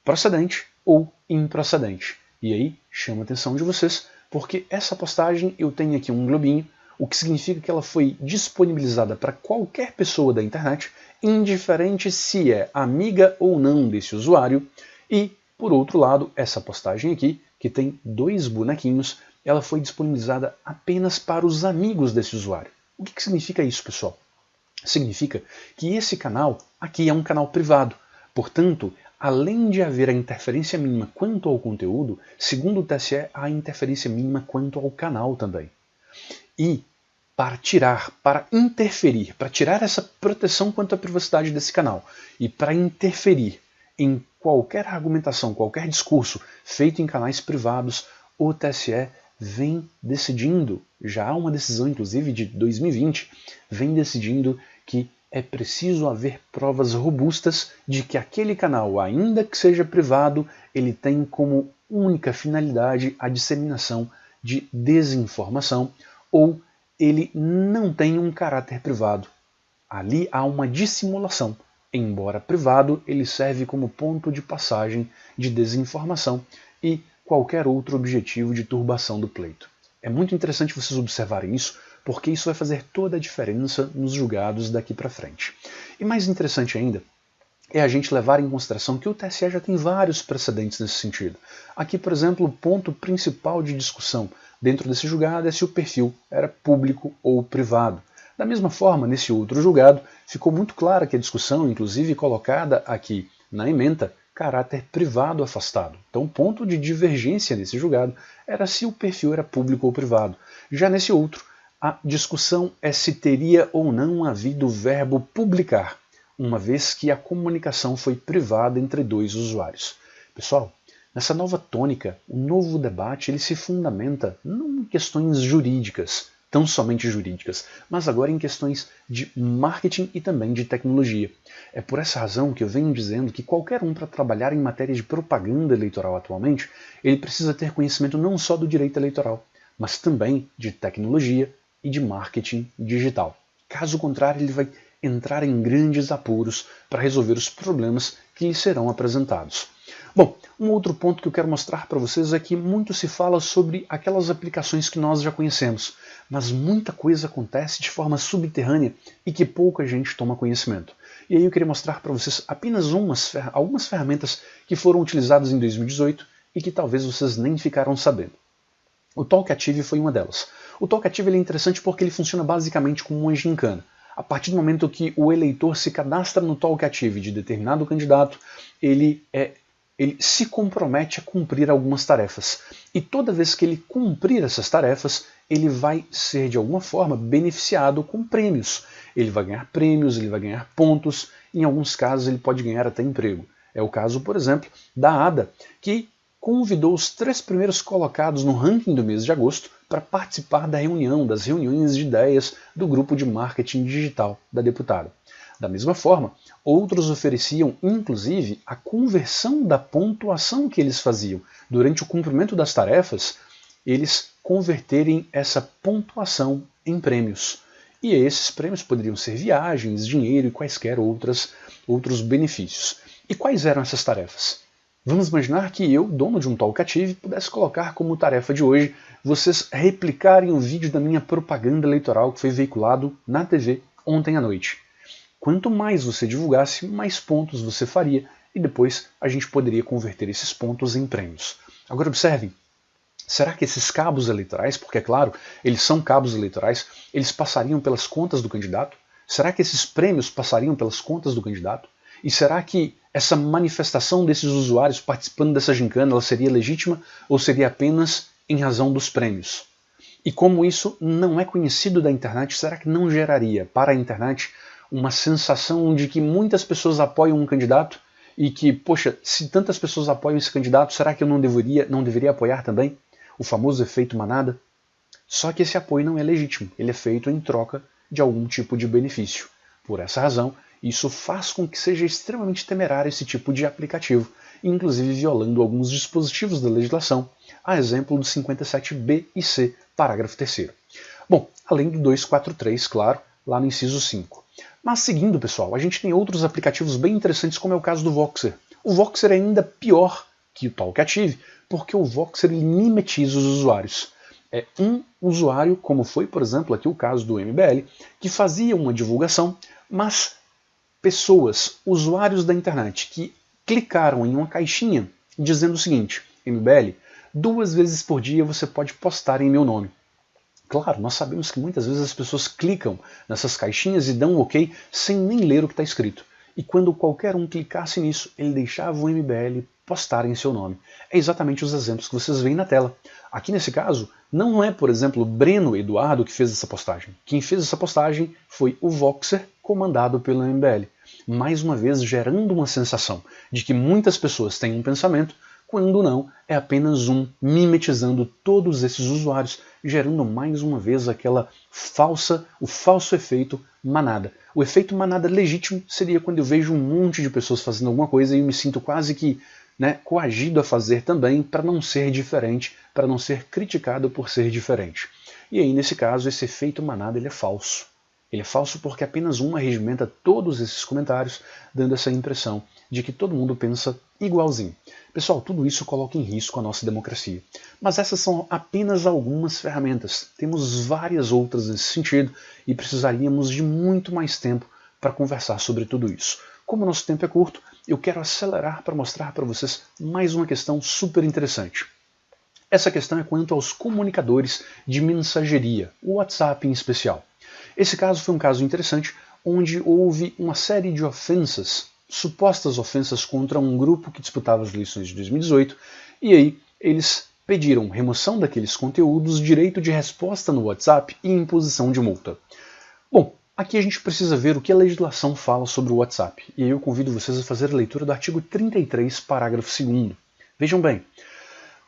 procedente ou improcedente. E aí, chama a atenção de vocês, porque essa postagem eu tenho aqui um globinho, o que significa que ela foi disponibilizada para qualquer pessoa da internet, indiferente se é amiga ou não desse usuário, e, por outro lado, essa postagem aqui, que tem 2 bonequinhos, ela foi disponibilizada apenas para os amigos desse usuário. O que significa isso, pessoal? Significa que esse canal aqui é um canal privado. Portanto, além de haver a interferência mínima quanto ao conteúdo, segundo o TSE, há interferência mínima quanto ao canal também. E para interferir, para tirar essa proteção quanto à privacidade desse canal e para interferir em qualquer argumentação, qualquer discurso feito em canais privados, o TSE vem decidindo, já há uma decisão inclusive de 2020, vem decidindo que é preciso haver provas robustas de que aquele canal, ainda que seja privado, ele tem como única finalidade a disseminação de desinformação ou ele não tem um caráter privado. Ali há uma dissimulação. Embora privado, ele serve como ponto de passagem de desinformação e qualquer outro objetivo de turbação do pleito. É muito interessante vocês observarem isso, porque isso vai fazer toda a diferença nos julgados daqui para frente. E mais interessante ainda é a gente levar em consideração que o TSE já tem vários precedentes nesse sentido. Aqui, por exemplo, o ponto principal de discussão dentro desse julgado é se o perfil era público ou privado. Da mesma forma, nesse outro julgado, ficou muito clara que a discussão, inclusive colocada aqui na ementa, caráter privado afastado. Então, o ponto de divergência nesse julgado era se o perfil era público ou privado. Já nesse outro, a discussão é se teria ou não havido o verbo publicar, uma vez que a comunicação foi privada entre dois usuários. Pessoal, nessa nova tônica, o novo debate ele se fundamenta não em questões jurídicas, tão somente jurídicas, mas agora em questões de marketing e também de tecnologia. É por essa razão que eu venho dizendo que qualquer um para trabalhar em matéria de propaganda eleitoral atualmente, ele precisa ter conhecimento não só do direito eleitoral, mas também de tecnologia e de marketing digital. Caso contrário, ele vai entrar em grandes apuros para resolver os problemas que lhe serão apresentados. Bom, um outro ponto que eu quero mostrar para vocês é que muito se fala sobre aquelas aplicações que nós já conhecemos, mas muita coisa acontece de forma subterrânea e que pouca gente toma conhecimento. E aí eu queria mostrar para vocês apenas algumas ferramentas que foram utilizadas em 2018 e que talvez vocês nem ficaram sabendo. O Talkative foi uma delas. O Talkative é interessante porque ele funciona basicamente como uma gincana. A partir do momento que o eleitor se cadastra no Talkative de determinado candidato, ele se compromete a cumprir algumas tarefas. E toda vez que ele cumprir essas tarefas, ele vai ser de alguma forma beneficiado com prêmios. Ele vai ganhar prêmios, ele vai ganhar pontos, em alguns casos ele pode ganhar até emprego. É o caso, por exemplo, da Ada, que convidou os 3 primeiros colocados no ranking do mês de agosto para participar das reuniões de ideias do grupo de marketing digital da deputada. Da mesma forma, outros ofereciam, inclusive, a conversão da pontuação que eles faziam durante o cumprimento das tarefas, eles converterem essa pontuação em prêmios. E esses prêmios poderiam ser viagens, dinheiro e quaisquer outros benefícios. E quais eram essas tarefas? Vamos imaginar que eu, dono de um Talkative, pudesse colocar como tarefa de hoje vocês replicarem o vídeo da minha propaganda eleitoral que foi veiculado na TV ontem à noite. Quanto mais você divulgasse, mais pontos você faria e depois a gente poderia converter esses pontos em prêmios. Agora observem, será que esses cabos eleitorais, porque é claro, eles são cabos eleitorais, eles passariam pelas contas do candidato? Será que esses prêmios passariam pelas contas do candidato? E será que essa manifestação desses usuários participando dessa gincana ela seria legítima ou seria apenas em razão dos prêmios? E como isso não é conhecido da internet, será que não geraria para a internet uma sensação de que muitas pessoas apoiam um candidato e que, poxa, se tantas pessoas apoiam esse candidato, será que eu não deveria apoiar também? O famoso efeito manada? Só que esse apoio não é legítimo, ele é feito em troca de algum tipo de benefício. Por essa razão, isso faz com que seja extremamente temerário esse tipo de aplicativo, inclusive violando alguns dispositivos da legislação, a exemplo do 57b e c, parágrafo 3º. Bom, além do 243, claro, lá no inciso 5. Mas seguindo, pessoal, a gente tem outros aplicativos bem interessantes, como é o caso do Voxer. O Voxer é ainda pior que o Talkative, porque o Voxer mimetiza os usuários. É um usuário, como foi, por exemplo, aqui o caso do MBL, que fazia uma divulgação, mas pessoas, usuários da internet, que clicaram em uma caixinha dizendo o seguinte: MBL, 2 vezes por dia você pode postar em meu nome. Claro, nós sabemos que muitas vezes as pessoas clicam nessas caixinhas e dão um ok sem nem ler o que está escrito. E quando qualquer um clicasse nisso, ele deixava o MBL postar em seu nome. É exatamente os exemplos que vocês veem na tela. Aqui nesse caso, não é, por exemplo, Breno Eduardo que fez essa postagem. Quem fez essa postagem foi o Voxer, comandado pelo MBL. Mais uma vez, gerando uma sensação de que muitas pessoas têm um pensamento, quando não, é apenas um mimetizando todos esses usuários, gerando mais uma vez o falso efeito manada. O efeito manada legítimo seria quando eu vejo um monte de pessoas fazendo alguma coisa e eu me sinto quase que coagido a fazer também para não ser diferente, para não ser criticado por ser diferente. E aí, nesse caso, esse efeito manada ele é falso. Ele é falso porque apenas uma regimenta todos esses comentários, dando essa impressão de que todo mundo pensa igualzinho. Pessoal, tudo isso coloca em risco a nossa democracia. Mas essas são apenas algumas ferramentas. Temos várias outras nesse sentido e precisaríamos de muito mais tempo para conversar sobre tudo isso. Como o nosso tempo é curto, eu quero acelerar para mostrar para vocês mais uma questão super interessante. Essa questão é quanto aos comunicadores de mensageria, o WhatsApp em especial. Esse caso foi um caso interessante, onde houve uma série de ofensas, supostas ofensas contra um grupo que disputava as eleições de 2018, e aí eles pediram remoção daqueles conteúdos, direito de resposta no WhatsApp e imposição de multa. Bom, aqui a gente precisa ver o que a legislação fala sobre o WhatsApp, e aí eu convido vocês a fazer a leitura do artigo 33, parágrafo 2º. Vejam bem,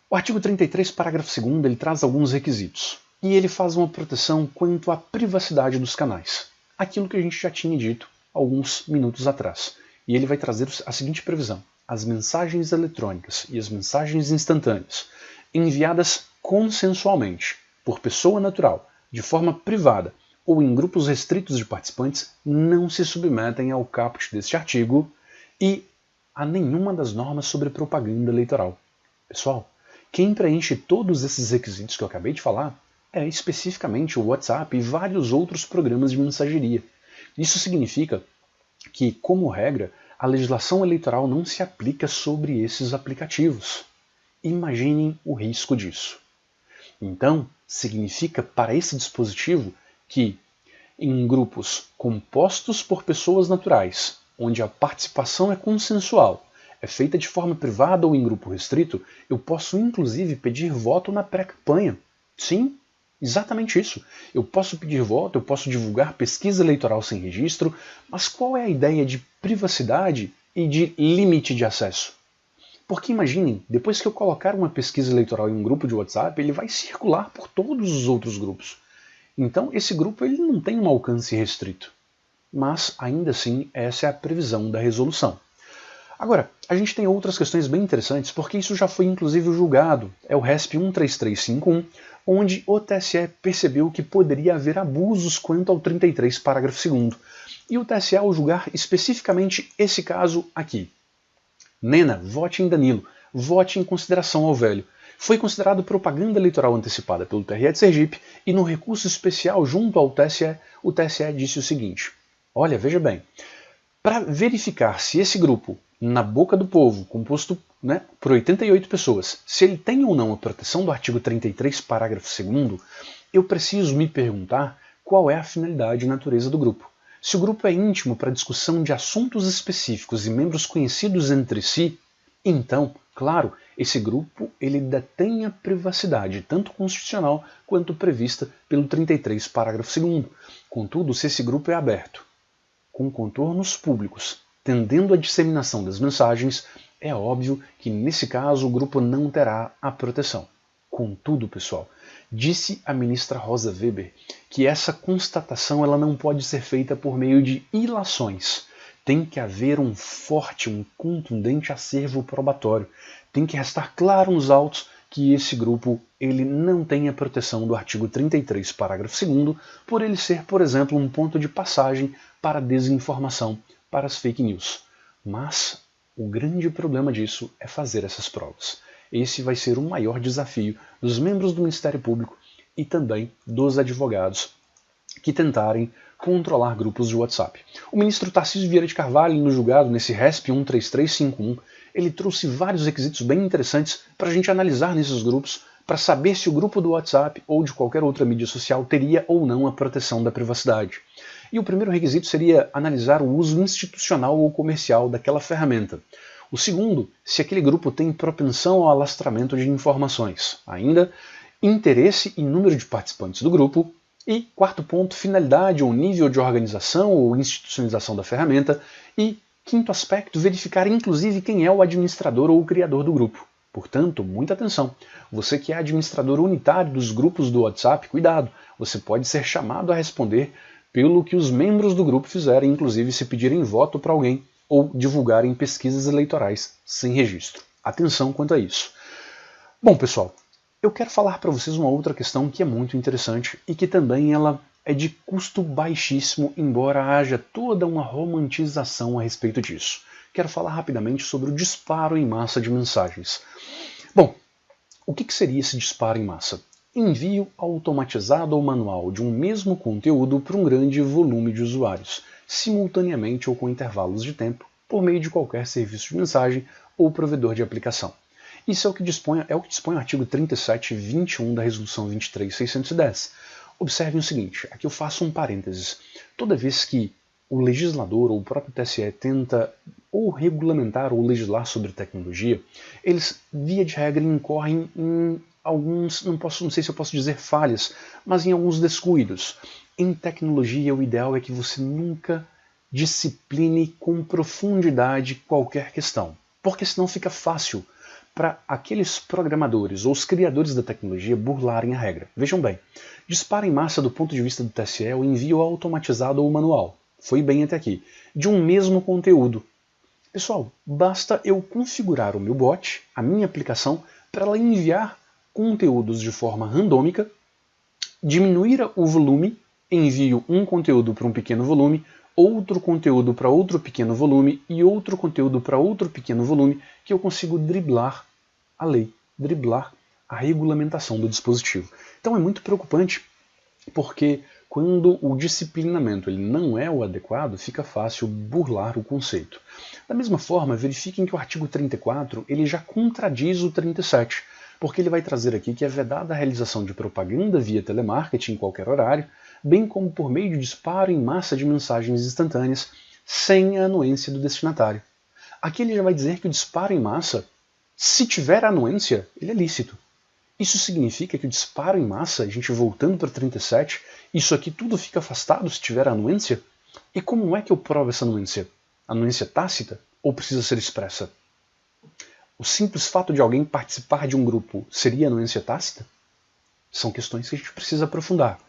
o artigo 33, parágrafo 2º, ele traz alguns requisitos. E ele faz uma proteção quanto à privacidade dos canais. Aquilo que a gente já tinha dito alguns minutos atrás. E ele vai trazer a seguinte previsão. As mensagens eletrônicas e as mensagens instantâneas, enviadas consensualmente, por pessoa natural, de forma privada ou em grupos restritos de participantes, não se submetem ao caput deste artigo e a nenhuma das normas sobre propaganda eleitoral. Pessoal, quem preenche todos esses requisitos que eu acabei de falar é especificamente o WhatsApp e vários outros programas de mensageria. Isso significa que, como regra, a legislação eleitoral não se aplica sobre esses aplicativos. Imaginem o risco disso. Então, significa para esse dispositivo que, em grupos compostos por pessoas naturais, onde a participação é consensual, é feita de forma privada ou em grupo restrito, eu posso inclusive pedir voto na pré-campanha. Sim, exatamente isso. Eu posso pedir voto, eu posso divulgar pesquisa eleitoral sem registro, mas qual é a ideia de privacidade e de limite de acesso? Porque imaginem, depois que eu colocar uma pesquisa eleitoral em um grupo de WhatsApp, ele vai circular por todos os outros grupos. Então esse grupo ele não tem um alcance restrito. Mas ainda assim, essa é a previsão da resolução. Agora, a gente tem outras questões bem interessantes, porque isso já foi inclusive julgado. É o RESP 13351, onde o TSE percebeu que poderia haver abusos quanto ao 33, parágrafo 2º. E o TSE, ao julgar especificamente esse caso aqui. Nena, vote em Danilo, vote em consideração ao velho. Foi considerado propaganda eleitoral antecipada pelo TRE de Sergipe e no recurso especial junto ao TSE, o TSE disse o seguinte. Olha, veja bem, para verificar se esse grupo, na boca do povo, composto por 88 pessoas, se ele tem ou não a proteção do artigo 33, parágrafo 2º, eu preciso me perguntar qual é a finalidade e natureza do grupo. Se o grupo é íntimo para discussão de assuntos específicos e membros conhecidos entre si, então, claro, esse grupo ele detém a privacidade, tanto constitucional quanto prevista pelo 33, parágrafo 2º. Contudo, se esse grupo é aberto, com contornos públicos, tendendo à disseminação das mensagens, é óbvio que nesse caso o grupo não terá a proteção. Contudo, pessoal, disse a ministra Rosa Weber que essa constatação ela não pode ser feita por meio de ilações. Tem que haver um forte, um contundente acervo probatório. Tem que restar claro nos autos que esse grupo ele não tem a proteção do artigo 33, parágrafo 2º, por ele ser, por exemplo, um ponto de passagem para a desinformação, para as fake news. Mas o grande problema disso é fazer essas provas. Esse vai ser o maior desafio dos membros do Ministério Público e também dos advogados que tentarem controlar grupos de WhatsApp. O ministro Tarcísio Vieira de Carvalho, no julgado, nesse RESP 13351, ele trouxe vários requisitos bem interessantes para a gente analisar nesses grupos, para saber se o grupo do WhatsApp ou de qualquer outra mídia social teria ou não a proteção da privacidade. E o primeiro requisito seria analisar o uso institucional ou comercial daquela ferramenta. O segundo, se aquele grupo tem propensão ao alastramento de informações. Ainda, interesse e número de participantes do grupo. E, quarto ponto, finalidade ou nível de organização ou institucionalização da ferramenta. E, quinto aspecto, verificar inclusive quem é o administrador ou o criador do grupo. Portanto, muita atenção. Você que é administrador unitário dos grupos do WhatsApp, cuidado, você pode ser chamado a responder pelo que os membros do grupo fizerem, inclusive se pedirem voto para alguém ou divulgarem pesquisas eleitorais sem registro. Atenção quanto a isso. Bom, pessoal, eu quero falar para vocês uma outra questão que é muito interessante e que também ela é de custo baixíssimo, embora haja toda uma romantização a respeito disso. Quero falar rapidamente sobre o disparo em massa de mensagens. Bom, o que seria esse disparo em massa? Envio automatizado ou manual de um mesmo conteúdo para um grande volume de usuários, simultaneamente ou com intervalos de tempo, por meio de qualquer serviço de mensagem ou provedor de aplicação. Isso é o que dispõe o artigo 37.21 da Resolução 23.610. Observem o seguinte, aqui eu faço um parênteses. Toda vez que o legislador ou o próprio TSE tenta ou regulamentar ou legislar sobre tecnologia, eles, via de regra, incorrem em alguns, não sei se eu posso dizer falhas, mas em alguns descuidos. Em tecnologia, o ideal é que você nunca discipline com profundidade qualquer questão, porque senão fica fácil para aqueles programadores ou os criadores da tecnologia burlarem a regra. Vejam bem, disparo em massa do ponto de vista do TSE é o envio automatizado ou manual. Foi bem até aqui. De um mesmo conteúdo. Pessoal, basta eu configurar o meu bot, a minha aplicação, para ela enviar conteúdos de forma randômica, diminuir o volume, envio um conteúdo para um pequeno volume, outro conteúdo para outro pequeno volume e outro conteúdo para outro pequeno volume, que eu consigo driblar a lei, driblar a regulamentação do dispositivo. Então é muito preocupante, porque quando o disciplinamento ele não é o adequado, fica fácil burlar o conceito. Da mesma forma, verifiquem que o artigo 34 ele já contradiz o 37, porque ele vai trazer aqui que é vedada a realização de propaganda via telemarketing em qualquer horário, bem como por meio de disparo em massa de mensagens instantâneas, sem a anuência do destinatário. Aqui ele já vai dizer que o disparo em massa, se tiver anuência, ele é lícito. Isso significa que o disparo em massa, a gente voltando para 37, isso aqui tudo fica afastado se tiver anuência? E como é que eu provo essa anuência? Anuência tácita ou precisa ser expressa? O simples fato de alguém participar de um grupo seria anuência tácita? São questões que a gente precisa aprofundar.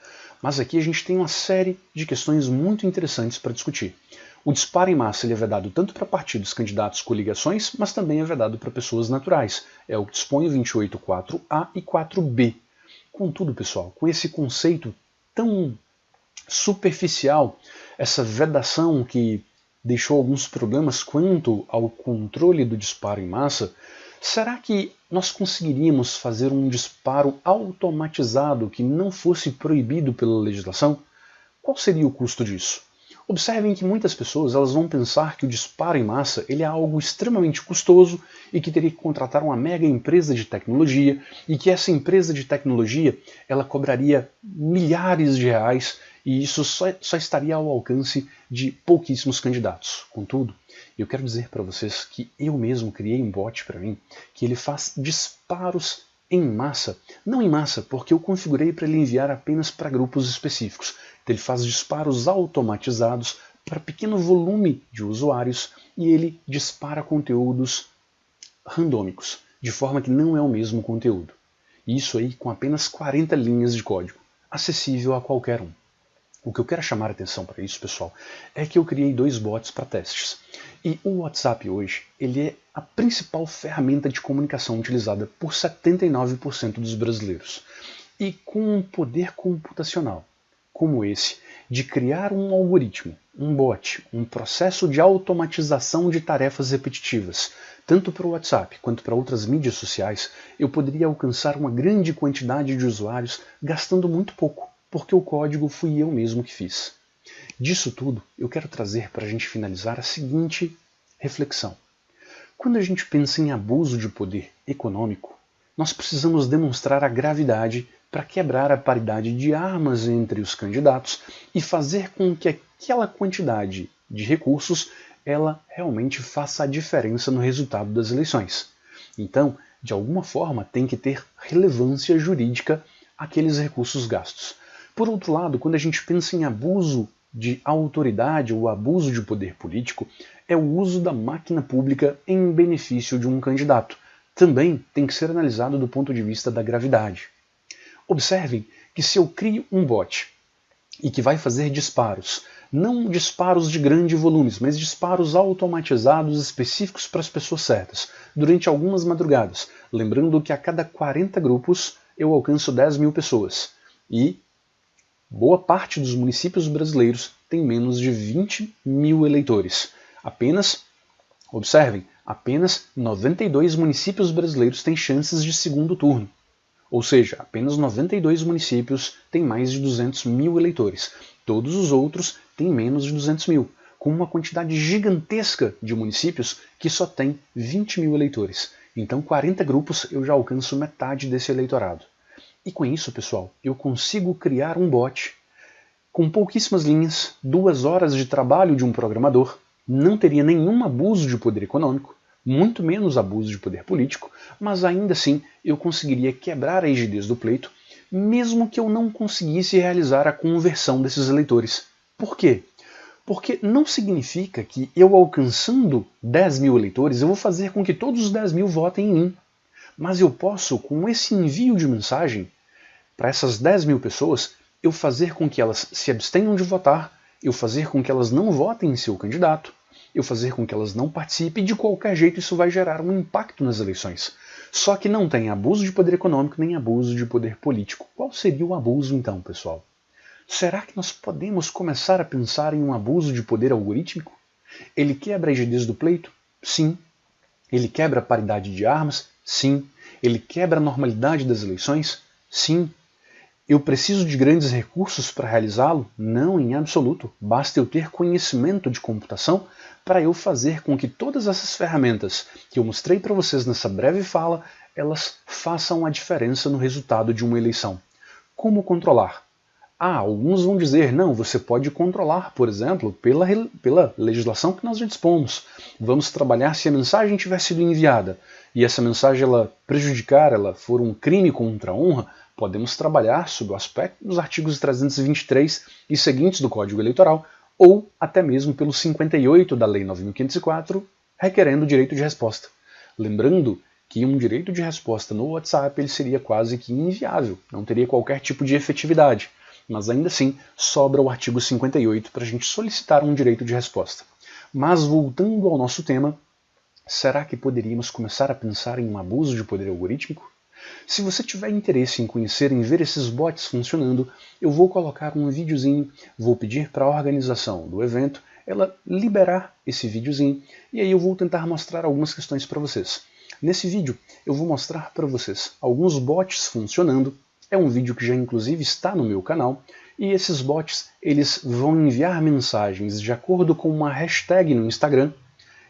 Mas aqui a gente tem uma série de questões muito interessantes para discutir. O disparo em massa ele é vedado tanto para partidos, candidatos, coligações, mas também é vedado para pessoas naturais. É o que dispõe o 28.4a e 4b. Contudo, pessoal, com esse conceito tão superficial, essa vedação que deixou alguns problemas quanto ao controle do disparo em massa, será que nós conseguiríamos fazer um disparo automatizado que não fosse proibido pela legislação? Qual seria o custo disso? Observem que muitas pessoas elas vão pensar que o disparo em massa ele é algo extremamente custoso e que teria que contratar uma mega empresa de tecnologia e que essa empresa de tecnologia ela cobraria milhares de reais e isso só estaria ao alcance de pouquíssimos candidatos. Contudo, eu quero dizer para vocês que eu mesmo criei um bot para mim que ele faz disparos em massa. Não em massa, porque eu configurei para ele enviar apenas para grupos específicos. Então, ele faz disparos automatizados para pequeno volume de usuários e ele dispara conteúdos randômicos, de forma que não é o mesmo conteúdo. Isso aí com apenas 40 linhas de código, acessível a qualquer um. O que eu quero chamar a atenção para isso, pessoal, é que eu criei 2 bots para testes. E o WhatsApp hoje, ele é a principal ferramenta de comunicação utilizada por 79% dos brasileiros. E com um poder computacional como esse, de criar um algoritmo, um bot, um processo de automatização de tarefas repetitivas, tanto para o WhatsApp quanto para outras mídias sociais, eu poderia alcançar uma grande quantidade de usuários gastando muito pouco, porque o código fui eu mesmo que fiz. Disso tudo, eu quero trazer para a gente finalizar a seguinte reflexão. Quando a gente pensa em abuso de poder econômico, nós precisamos demonstrar a gravidade para quebrar a paridade de armas entre os candidatos e fazer com que aquela quantidade de recursos ela realmente faça a diferença no resultado das eleições. Então, de alguma forma, tem que ter relevância jurídica aqueles recursos gastos. Por outro lado, quando a gente pensa em abuso de autoridade ou abuso de poder político, é o uso da máquina pública em benefício de um candidato. Também tem que ser analisado do ponto de vista da gravidade. Observem que se eu crio um bot e que vai fazer disparos, não disparos de grandes volumes, mas disparos automatizados específicos para as pessoas certas, durante algumas madrugadas, lembrando que a cada 40 grupos eu alcanço 10 mil pessoas. E boa parte dos municípios brasileiros tem menos de 20 mil eleitores. Observem, apenas 92 municípios brasileiros têm chances de segundo turno. Ou seja, apenas 92 municípios têm mais de 200 mil eleitores. Todos os outros têm menos de 200 mil, com uma quantidade gigantesca de municípios que só tem 20 mil eleitores. Então, 40 grupos eu já alcanço metade desse eleitorado. E com isso, pessoal, eu consigo criar um bot com pouquíssimas linhas, 2 horas de trabalho de um programador, não teria nenhum abuso de poder econômico, muito menos abuso de poder político, mas ainda assim eu conseguiria quebrar a rigidez do pleito, mesmo que eu não conseguisse realizar a conversão desses eleitores. Por quê? Porque não significa que eu alcançando 10 mil eleitores, eu vou fazer com que todos os 10 mil votem em mim. Mas eu posso, com esse envio de mensagem para essas 10 mil pessoas, eu fazer com que elas se abstenham de votar, eu fazer com que elas não votem em seu candidato, eu fazer com que elas não participem, e de qualquer jeito isso vai gerar um impacto nas eleições. Só que não tem abuso de poder econômico nem abuso de poder político. Qual seria o abuso então, pessoal? Será que nós podemos começar a pensar em um abuso de poder algorítmico? Ele quebra a rigidez do pleito? Sim. Ele quebra a paridade de armas? Sim. Ele quebra a normalidade das eleições? Sim. Eu preciso de grandes recursos para realizá-lo? Não, em absoluto. Basta eu ter conhecimento de computação para eu fazer com que todas essas ferramentas que eu mostrei para vocês nessa breve fala, elas façam a diferença no resultado de uma eleição. Como controlar? Alguns vão dizer, não, você pode controlar, por exemplo, pela legislação que nós já dispomos. Vamos trabalhar se a mensagem tiver sido enviada e essa mensagem ela prejudicar, ela for um crime contra a honra, podemos trabalhar sob o aspecto dos artigos 323 e seguintes do Código Eleitoral, ou até mesmo pelo 58 da Lei 9.504, requerendo direito de resposta. Lembrando que um direito de resposta no WhatsApp ele seria quase que inviável, não teria qualquer tipo de efetividade. Mas ainda assim, sobra o artigo 58 para a gente solicitar um direito de resposta. Mas voltando ao nosso tema, será que poderíamos começar a pensar em um abuso de poder algorítmico? Se você tiver interesse em conhecer, em ver esses bots funcionando, eu vou colocar um videozinho, vou pedir para a organização do evento ela liberar esse videozinho e aí eu vou tentar mostrar algumas questões para vocês. Nesse vídeo eu vou mostrar para vocês alguns bots funcionando. É um vídeo que já inclusive está no meu canal, e esses bots eles vão enviar mensagens de acordo com uma hashtag no Instagram,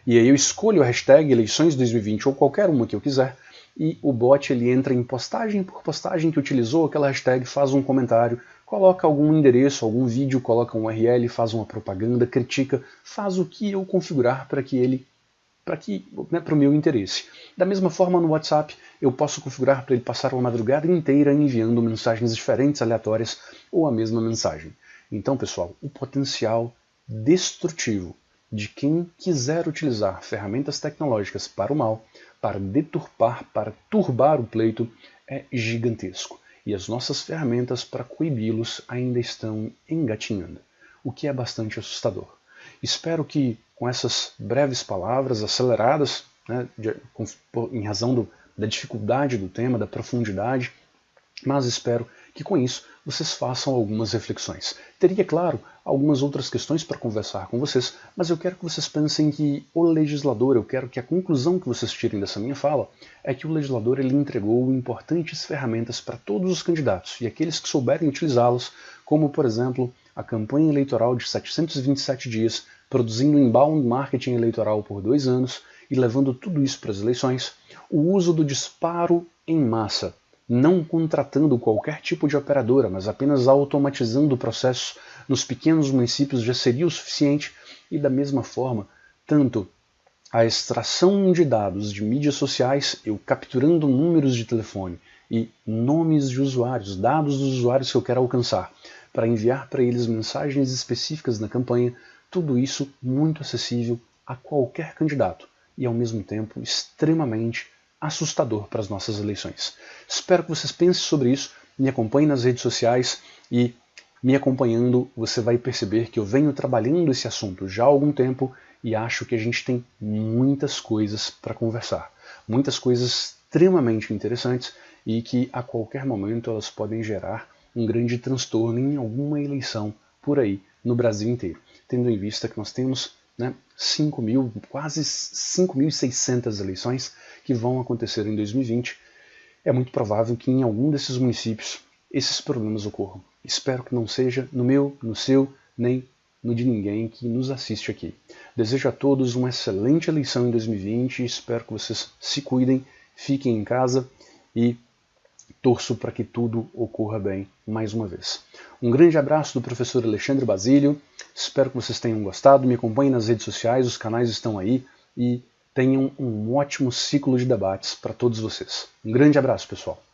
e aí eu escolho a hashtag eleições 2020 ou qualquer uma que eu quiser, e o bot ele entra em postagem por postagem que utilizou aquela hashtag, faz um comentário, coloca algum endereço, algum vídeo, coloca um URL, faz uma propaganda, critica, faz o que eu configurar para o meu interesse. Da mesma forma no WhatsApp, eu posso configurar para ele passar uma madrugada inteira enviando mensagens diferentes, aleatórias, ou a mesma mensagem. Então, pessoal, o potencial destrutivo de quem quiser utilizar ferramentas tecnológicas para o mal, para deturpar, para turbar o pleito, é gigantesco. E as nossas ferramentas para coibi-los ainda estão engatinhando, o que é bastante assustador. Espero que com essas breves palavras aceleradas, né, em razão da dificuldade do tema, da profundidade, mas espero que com isso vocês façam algumas reflexões. Teria, claro, algumas outras questões para conversar com vocês, mas eu quero que vocês pensem que o legislador, eu quero que a conclusão que vocês tirem dessa minha fala é que o legislador ele entregou importantes ferramentas para todos os candidatos e aqueles que souberem utilizá-las, como, por exemplo, a campanha eleitoral de 727 dias, produzindo inbound marketing eleitoral por 2 anos e levando tudo isso para as eleições, o uso do disparo em massa, não contratando qualquer tipo de operadora, mas apenas automatizando o processo nos pequenos municípios já seria o suficiente, e da mesma forma, tanto a extração de dados de mídias sociais, eu capturando números de telefone e nomes de usuários, dados dos usuários que eu quero alcançar, para enviar para eles mensagens específicas na campanha, tudo isso muito acessível a qualquer candidato e ao mesmo tempo extremamente assustador para as nossas eleições. Espero que vocês pensem sobre isso, me acompanhem nas redes sociais e me acompanhando você vai perceber que eu venho trabalhando esse assunto já há algum tempo e acho que a gente tem muitas coisas para conversar, muitas coisas extremamente interessantes e que a qualquer momento elas podem gerar um grande transtorno em alguma eleição por aí no Brasil inteiro, tendo em vista que nós temos quase 5.600 eleições que vão acontecer em 2020, é muito provável que em algum desses municípios esses problemas ocorram. Espero que não seja no meu, no seu, nem no de ninguém que nos assiste aqui. Desejo a todos uma excelente eleição em 2020 e espero que vocês se cuidem, fiquem em casa e torço para que tudo ocorra bem mais uma vez. Um grande abraço do professor Alexandre Basílio, espero que vocês tenham gostado, me acompanhem nas redes sociais, os canais estão aí e tenham um ótimo ciclo de debates para todos vocês. Um grande abraço, pessoal.